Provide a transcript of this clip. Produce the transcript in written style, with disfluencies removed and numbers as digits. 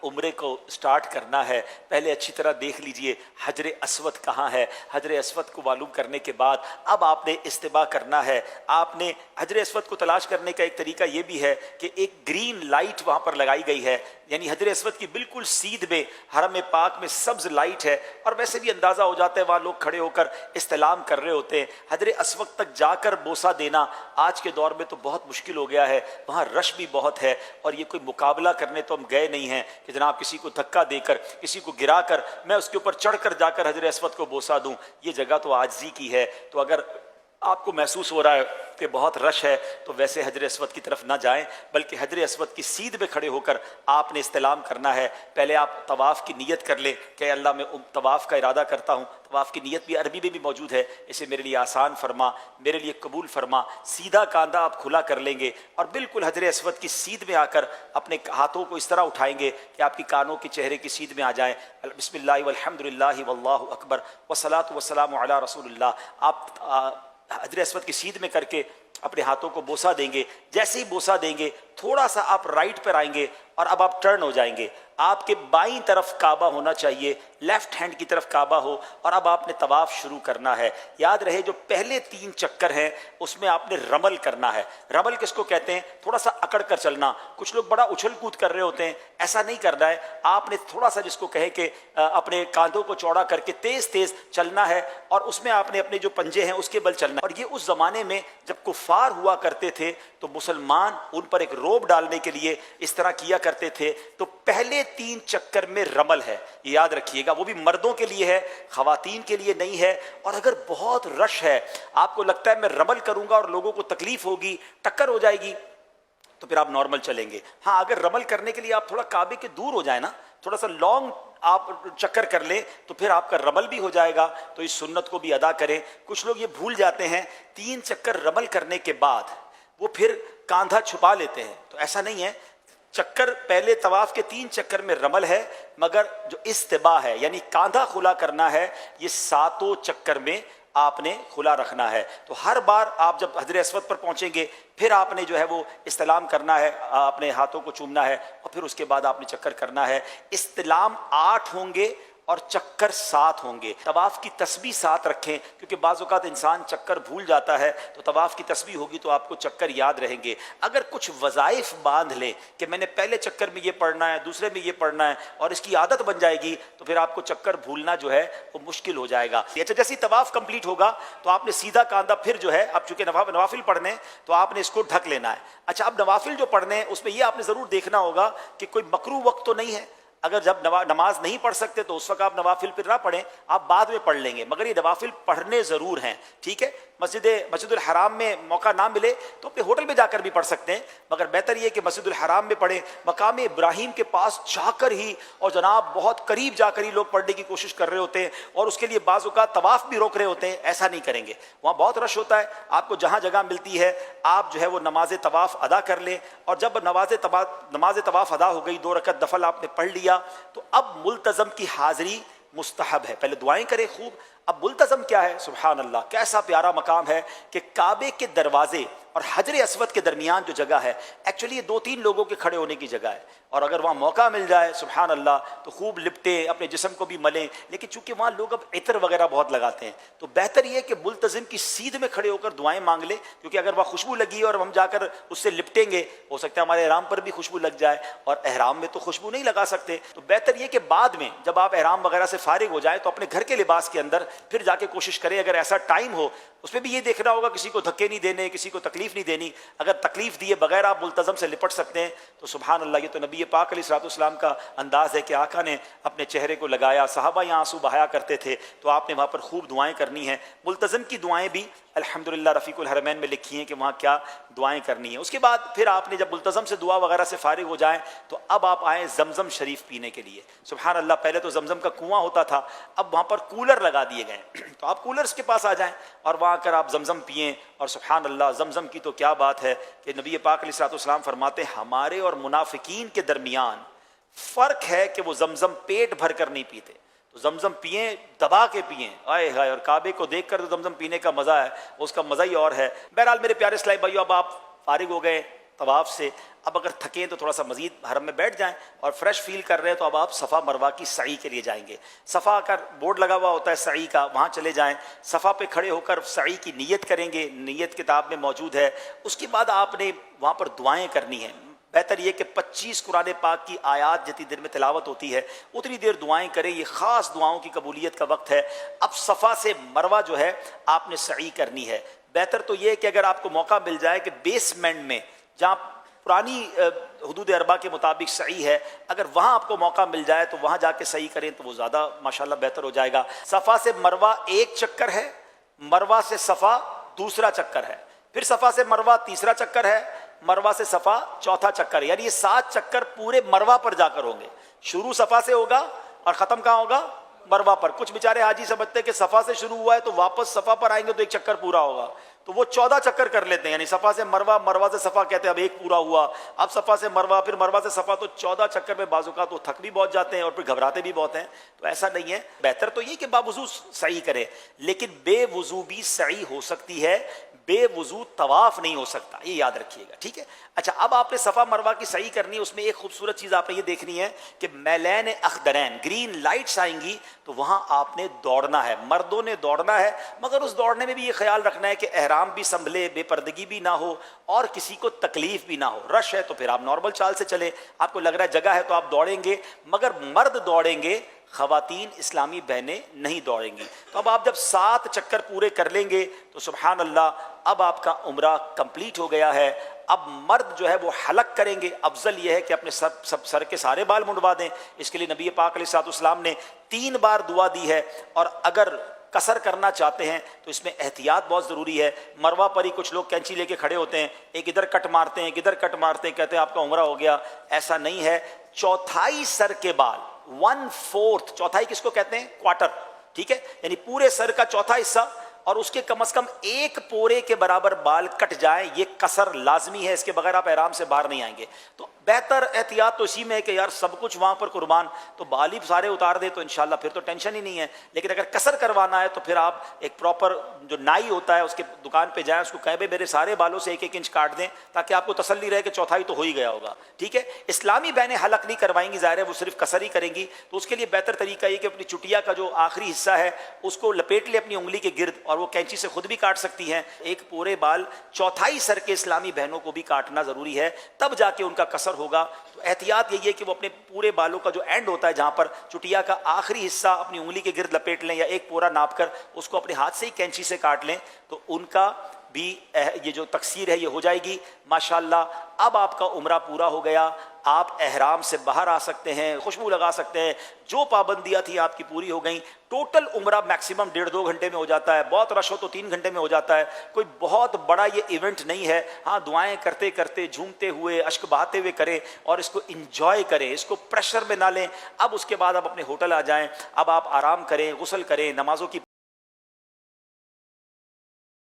عمرے کو سٹارٹ کرنا ہے پہلے اچھی طرح دیکھ لیجئے حجر اسود کہاں ہے۔ حجر اسود کو معلوم کرنے کے بعد اب آپ نے استباء کرنا ہے۔ آپ نے حجر اسود کو تلاش کرنے کا ایک طریقہ یہ بھی ہے کہ ایک گرین لائٹ وہاں پر لگائی گئی ہے، یعنی حجر اسود کی بالکل سیدھ میں حرم پاک میں سبز لائٹ ہے، اور ویسے بھی اندازہ ہو جاتا ہے وہاں لوگ کھڑے ہو کر استلام کر رہے ہوتے ہیں۔ حجر اسود تک جا کر بوسہ دینا آج کے دور میں تو بہت مشکل ہو گیا ہے، وہاں رش بھی بہت ہے، اور یہ کوئی مقابلہ کرنے تو ہم گئے نہیں ہیں کہ جناب کسی کو دھکا دے کر کسی کو گرا کر میں اس کے اوپر چڑھ کر جا کر حجر اسود کو بوسہ دوں۔ یہ جگہ تو عاجزی کی ہے، تو اگر آپ کو محسوس ہو رہا ہے کہ بہت رش ہے تو ویسے حجر اسود کی طرف نہ جائیں، بلکہ حجر اسود کی سیدھ میں کھڑے ہو کر آپ نے استلام کرنا ہے۔ پہلے آپ طواف کی نیت کر لیں کہ اللہ میں طواف کا ارادہ کرتا ہوں، طواف کی نیت بھی عربی میں بھی موجود ہے، اسے میرے لیے آسان فرما، میرے لیے قبول فرما۔ سیدھا کاندھا آپ کھلا کر لیں گے اور بالکل حجر اسود کی سیدھ میں آ کر اپنے ہاتھوں کو اس طرح اٹھائیں گے کہ آپ کی کانوں کے چہرے کی سیدھ میں آ جائیں۔ بسم اللہ والحمد للہ واللہ اکبر والصلاۃ والسلام علی رسول اللہ۔ آپ حجر اسود کی سیدھ میں کر کے اپنے ہاتھوں کو بوسہ دیں گے۔ جیسے ہی بوسہ دیں گے تھوڑا سا آپ رائٹ پر آئیں گے اور اب آپ ٹرن ہو جائیں گے۔ آپ کے بائیں طرف کعبہ ہونا چاہیے، لیفٹ ہینڈ کی طرف کعبہ ہو، اور اب آپ نے طواف شروع کرنا ہے۔ یاد رہے جو پہلے 3 چکر ہیں اس میں آپ نے رمل کرنا ہے۔ رمل کس کو کہتے ہیں؟ تھوڑا سا اکڑ کر چلنا۔ کچھ لوگ بڑا اچھل کود کر رہے ہوتے ہیں، ایسا نہیں کرنا ہے۔ آپ نے تھوڑا سا جس کو کہے کہ اپنے کاندھوں کو چوڑا کر کے تیز تیز چلنا ہے، اور اس میں آپ نے اپنے جو پنجے ہیں اس کے بل چلنا ہے۔ اور یہ اس زمانے میں جب کفار ہوا کرتے تھے تو مسلمان ان پر ایک روب ڈالنے کے لیے اس طرح کیا کرتے تھے۔ تو پہلے 3 چکر میں رمل ہے، یہ یاد رکھیے گا، وہ بھی مردوں کے لیے ہے، خواتین کے لیے نہیں ہے۔ اور اگر بہت رش ہے، آپ کو لگتا ہے میں رمل کروں گا اور لوگوں کو تکلیف ہوگی، ٹکر ہو جائے گی، تو پھر آپ نارمل چلیں گے۔ ہاں اگر رمل کرنے کے لیے آپ تھوڑا کعبے کے دور ہو جائیں نا، تھوڑا سا لانگ آپ چکر کر لیں، تو پھر آپ کا رمل بھی ہو جائے گا۔ تو اس سنت کو بھی ادا کریں۔ کچھ لوگ یہ بھول جاتے ہیں 3 چکر رمل کرنے کے بعد وہ پھر کاندھا چھپا لیتے ہیں، تو ایسا نہیں ہے۔ چکر پہلے طواف کے 3 چکر میں رمل ہے، مگر جو استباء ہے یعنی کاندھا کھلا کرنا ہے، یہ 7 چکر میں آپ نے کھلا رکھنا ہے۔ تو ہر بار آپ جب حجر اسود پر پہنچیں گے پھر آپ نے جو ہے وہ استلام کرنا ہے، اپنے ہاتھوں کو چومنا ہے، اور پھر اس کے بعد آپ نے چکر کرنا ہے۔ استلام 8 ہوں گے اور چکر 7 ہوں گے۔ طواف کی تسبیح 7 رکھیں، کیونکہ بعض اوقات انسان چکر بھول جاتا ہے، تو طواف کی تسبیح ہوگی تو آپ کو چکر یاد رہیں گے۔ اگر کچھ وظائف باندھ لیں کہ میں نے پہلے چکر میں یہ پڑھنا ہے، دوسرے میں یہ پڑھنا ہے، اور اس کی عادت بن جائے گی، تو پھر آپ کو چکر بھولنا جو ہے وہ مشکل ہو جائے گا۔ اچھا، جیسے طواف کمپلیٹ ہوگا تو آپ نے سیدھا کاندھا پھر جو ہے، اب چونکہ نوافل پڑھنے تو آپ نے اس کو ڈھک لینا ہے۔ اچھا، اب نوافل جو پڑھنے ہیں اس میں یہ آپ نے ضرور دیکھنا ہوگا کہ کوئی مکروہ وقت تو نہیں ہے۔ اگر جب نماز نہیں پڑھ سکتے تو اس وقت آپ نوافل پھر نہ پڑھیں، آپ بعد میں پڑھ لیں گے، مگر یہ نوافل پڑھنے ضرور ہیں، ٹھیک ہے۔ مسجد الحرام میں موقع نہ ملے تو اپنے ہوٹل میں جا کر بھی پڑھ سکتے ہیں، مگر بہتر یہ کہ مسجد الحرام میں پڑھیں۔ مقام ابراہیم کے پاس جا کر ہی، اور جناب بہت قریب جا کر ہی لوگ پڑھنے کی کوشش کر رہے ہوتے ہیں، اور اس کے لیے بعض اوقات طواف بھی روک رہے ہوتے ہیں، ایسا نہیں کریں گے۔ وہاں بہت رش ہوتا ہے، آپ کو جہاں جگہ ملتی ہے آپ جو ہے وہ نماز طواف ادا کر لیں، اور جب نماز طواف ادا ہو گئی، 2 رکعت نفل آپ نے پڑھ لیا، تو اب ملتزم کی حاضری مستحب ہے۔ پہلے دعائیں کریں خوب۔ اب ملتزم کیا ہے؟ سبحان اللہ، کیسا پیارا مقام ہے کہ کعبے کے دروازے اور حجر اسود کے درمیان جو جگہ ہے، ایکچولی یہ 2-3 لوگوں کے کھڑے ہونے کی جگہ ہے، اور اگر وہاں موقع مل جائے سبحان اللہ تو خوب لپٹیں، اپنے جسم کو بھی ملیں۔ لیکن چونکہ وہاں لوگ اب عطر وغیرہ بہت لگاتے ہیں، تو بہتر یہ کہ ملتزم کی سیدھ میں کھڑے ہو کر دعائیں مانگ لیں، کیونکہ اگر وہاں خوشبو لگی ہے اور ہم جا کر اس سے لپٹیں گے، ہو سکتا ہے ہمارے احرام پر بھی خوشبو لگ جائے، اور احرام میں تو خوشبو نہیں لگا سکتے۔ تو بہتر یہ کہ بعد میں جب آپ احرام وغیرہ سے فارغ ہو جائیں تو اپنے گھر کے لباس کے اندر پھر جا کے کوشش کریں، اگر ایسا ٹائم ہو اس میں بھی یہ دیکھنا ہوگا کسی کو دھکے نہیں دینے، کسی کو تکلیف نہیں دینی۔ اگر تکلیف دیے بغیر آپ ملتزم سے لپٹ سکتے ہیں تو سبحان اللہ، یہ تو نبی پاک علیہ الصلوۃ والسلام کا انداز ہے کہ آقا نے اپنے چہرے کو لگایا، صحابہ یہاں آنسو بہایا کرتے تھے، تو آپ نے وہاں پر خوب دعائیں کرنی ہیں۔ ملتزم کی دعائیں بھی الحمدللہ رفیق الحرمین میں لکھی ہیں کہ وہاں کیا دعائیں کرنی ہیں۔ اس کے بعد پھر آپ نے جب ملتزم سے دعا وغیرہ سے فارغ ہو جائیں تو اب آپ آئیں زمزم شریف پینے کے لیے۔ سبحان اللہ، پہلے تو زمزم کا کنواں ہوتا تھا، اب وہاں پر کولر لگا دیے گئے ہیں، تو آپ کولرز کے پاس آ جائیں اور وہاں کر آپ زمزم پئیں۔ اور سبحان اللہ، زمزم کی تو کیا بات ہے کہ نبی پاک علیہ الصلوۃ والسلام فرماتے ہیں ہمارے اور منافقین کے درمیان فرق ہے کہ وہ زمزم پیٹ بھر کر نہیں پیتے، تو زمزم پئیں، دبا کے پئیں، آئے ہائے، اور کعبے کو دیکھ کر تو زمزم پینے کا مزہ ہے، اس کا مزہ ہی اور ہے۔ بہرحال میرے پیارے اسلامی بھائیو، اب آپ فارغ ہو گئے، طواف سے اب اگر تھکیں تو تھوڑا سا مزید حرم میں بیٹھ جائیں، اور فریش فیل کر رہے ہیں تو اب آپ صفا مروہ کی سعی کے لیے جائیں گے۔ صفا کا بورڈ لگا ہوا ہوتا ہے سعی کا، وہاں چلے جائیں، صفا پہ کھڑے ہو کر سعی کی نیت کریں گے، نیت کتاب میں موجود ہے۔ اس کے بعد آپ نے وہاں پر دعائیں کرنی ہیں۔ بہتر یہ کہ 25 قرآن پاک کی آیات جتنی دیر میں تلاوت ہوتی ہے اتنی دیر دعائیں کریں، یہ خاص دعاؤں کی قبولیت کا وقت ہے۔ اب صفا سے مروہ جو ہے آپ نے سعی کرنی ہے۔ بہتر تو یہ ہے کہ اگر آپ کو موقع مل جائے کہ بیسمنٹ میں جہاں پرانی حدود اربع کے مطابق سعی ہے، اگر وہاں آپ کو موقع مل جائے تو وہاں جا کے سعی کریں تو وہ زیادہ ماشاءاللہ بہتر ہو جائے گا۔ صفا سے مروہ ایک چکر ہے، مروہ سے صفا دوسرا چکر ہے، پھر صفا سے مروہ تیسرا چکر ہے، مروہ سے صفا چوتھا چکر ہے، یعنی یہ 7 چکر پورے مروہ پر جا کر ہوں گے۔ شروع صفا سے ہوگا اور ختم کہاں ہوگا؟ مروہ پر۔ کچھ بیچارے حاجی سمجھتے ہیں کہ صفا سے شروع ہوا ہے تو واپس صفا پر آئیں گے تو ایک چکر پورا ہوگا، تو وہ 14 چکر کر لیتے ہیں، یعنی صفا سے مروہ، مروہ سے صفا کہتے ہیں اب ایک پورا ہوا، اب صفا سے مروہ، پھر مروہ سے صفا، تو 14 چکر میں بعض اوقات وہ تھک بھی بہت جاتے ہیں اور پھر گھبراتے بھی بہت ہیں۔ تو ایسا نہیں ہے، بہتر تو یہ کہ باوضو سعی کرے، لیکن بے وضو بھی سعی ہو سکتی ہے، بے وضو طواف نہیں ہو سکتا، یہ یاد رکھیے گا، ٹھیک ہے۔ اچھا، اب آپ نے صفا مروہ کی سعی کرنی ہے، اس میں ایک خوبصورت چیز آپ نے یہ دیکھنی ہے کہ میلین اخضرین، گرین لائٹس آئیں گی تو وہاں آپ نے دوڑنا ہے، مردوں نے دوڑنا ہے، مگر اس دوڑنے میں بھی یہ خیال رکھنا ہے کہ احرام بھی سنبھلے، بے پردگی بھی نہ ہو اور کسی کو تکلیف بھی نہ ہو۔ رش ہے تو پھر آپ نارمل چال سے چلیں، آپ کو لگ رہا ہے جگہ ہے تو آپ دوڑیں گے، مگر مرد دوڑیں گے، خواتین اسلامی بہنیں نہیں دوڑیں گی۔ تو اب آپ جب 7 چکر پورے کر لیں گے تو سبحان اللہ اب آپ کا عمرہ کمپلیٹ ہو گیا ہے۔ اب مرد جو ہے وہ حلق کریں گے، افضل یہ ہے کہ اپنے سر کے سارے بال منڈوا دیں، اس کے لیے نبی پاک علیہ الصلوۃ والسلام نے 3 بار دعا دی ہے، اور اگر قصر کرنا چاہتے ہیں تو اس میں احتیاط بہت ضروری ہے۔ مروہ پر ہی کچھ لوگ کینچی لے کے کھڑے ہوتے ہیں، ایک ادھر کٹ مارتے ہیں، ایک ادھر کٹ مارتے ہیں، کہتے ہیں آپ کا عمرہ ہو گیا، ایسا نہیں ہے۔ چوتھائی سر کے بال، 1/4، چوتھائی کس کو کہتے ہیں؟ کوارٹر، ٹھیک ہے، یعنی پورے سر کا چوتھا حصہ اور اس کے کم از کم 1 پورے کے برابر بال کٹ جائیں، یہ قصر لازمی ہے، اس کے بغیر آپ احرام سے باہر نہیں آئیں گے۔ تو بہتر احتیاط تو اسی میں ہے کہ یار سب کچھ وہاں پر قربان، تو بال ہی سارے اتار دے تو انشاءاللہ پھر تو ٹینشن ہی نہیں ہے۔ لیکن اگر قصر کروانا ہے تو پھر آپ ایک پراپر جو نائی ہوتا ہے اس کے دکان پہ جائیں، اس کو کہیں بھائی میرے سارے بالوں سے 1-1 انچ کاٹ دیں، تاکہ آپ کو تسلی رہے کہ چوتھائی تو ہو ہی گیا ہوگا، ٹھیک ہے۔ اسلامی بہنیں حلق نہیں کروائیں گی، ظاہر ہے وہ صرف قصر ہی کریں گی، تو اس کے لیے بہتر طریقہ یہ کہ اپنی چٹیا کا جو آخری حصہ ہے اس کو لپیٹ لے اپنی انگلی کے گرد، اور وہ کینچی سے خود بھی کاٹ سکتی ہیں۔ ایک پورے بال چوتھائی سر کے اسلامی بہنوں کو بھی کاٹنا ضروری ہے، تب جا کے ان کا قصر ہوگا۔ تو احتیاط یہی ہے کہ وہ اپنے پورے بالوں کا جو اینڈ ہوتا ہے جہاں پر چٹیا کا آخری حصہ اپنی انگلی کے گرد لپیٹ لیں، یا ایک پورا ناپ کر اس کو اپنے ہاتھ سے ہی کینچی سے کاٹ لیں، تو ان کا بھی یہ جو تقصیر ہے یہ ہو جائے گی ماشاءاللہ۔ اب آپ کا عمرہ پورا ہو گیا، آپ احرام سے باہر آ سکتے ہیں، خوشبو لگا سکتے ہیں، جو پابندیاں تھیں آپ کی پوری ہو گئیں۔ ٹوٹل عمرہ میکسیمم 1.5-2 گھنٹے میں ہو جاتا ہے، بہت رش ہو تو 3 گھنٹے میں ہو جاتا ہے، کوئی بہت بڑا یہ ایونٹ نہیں ہے۔ ہاں، دعائیں کرتے کرتے، جھومتے ہوئے، اشک بہاتے ہوئے کریں اور اس کو انجوائے کریں، اس کو پریشر میں نہ لیں۔ اب اس کے بعد آپ اپنے ہوٹل آ جائیں، اب آپ آرام کریں، غسل کریں، نمازوں کی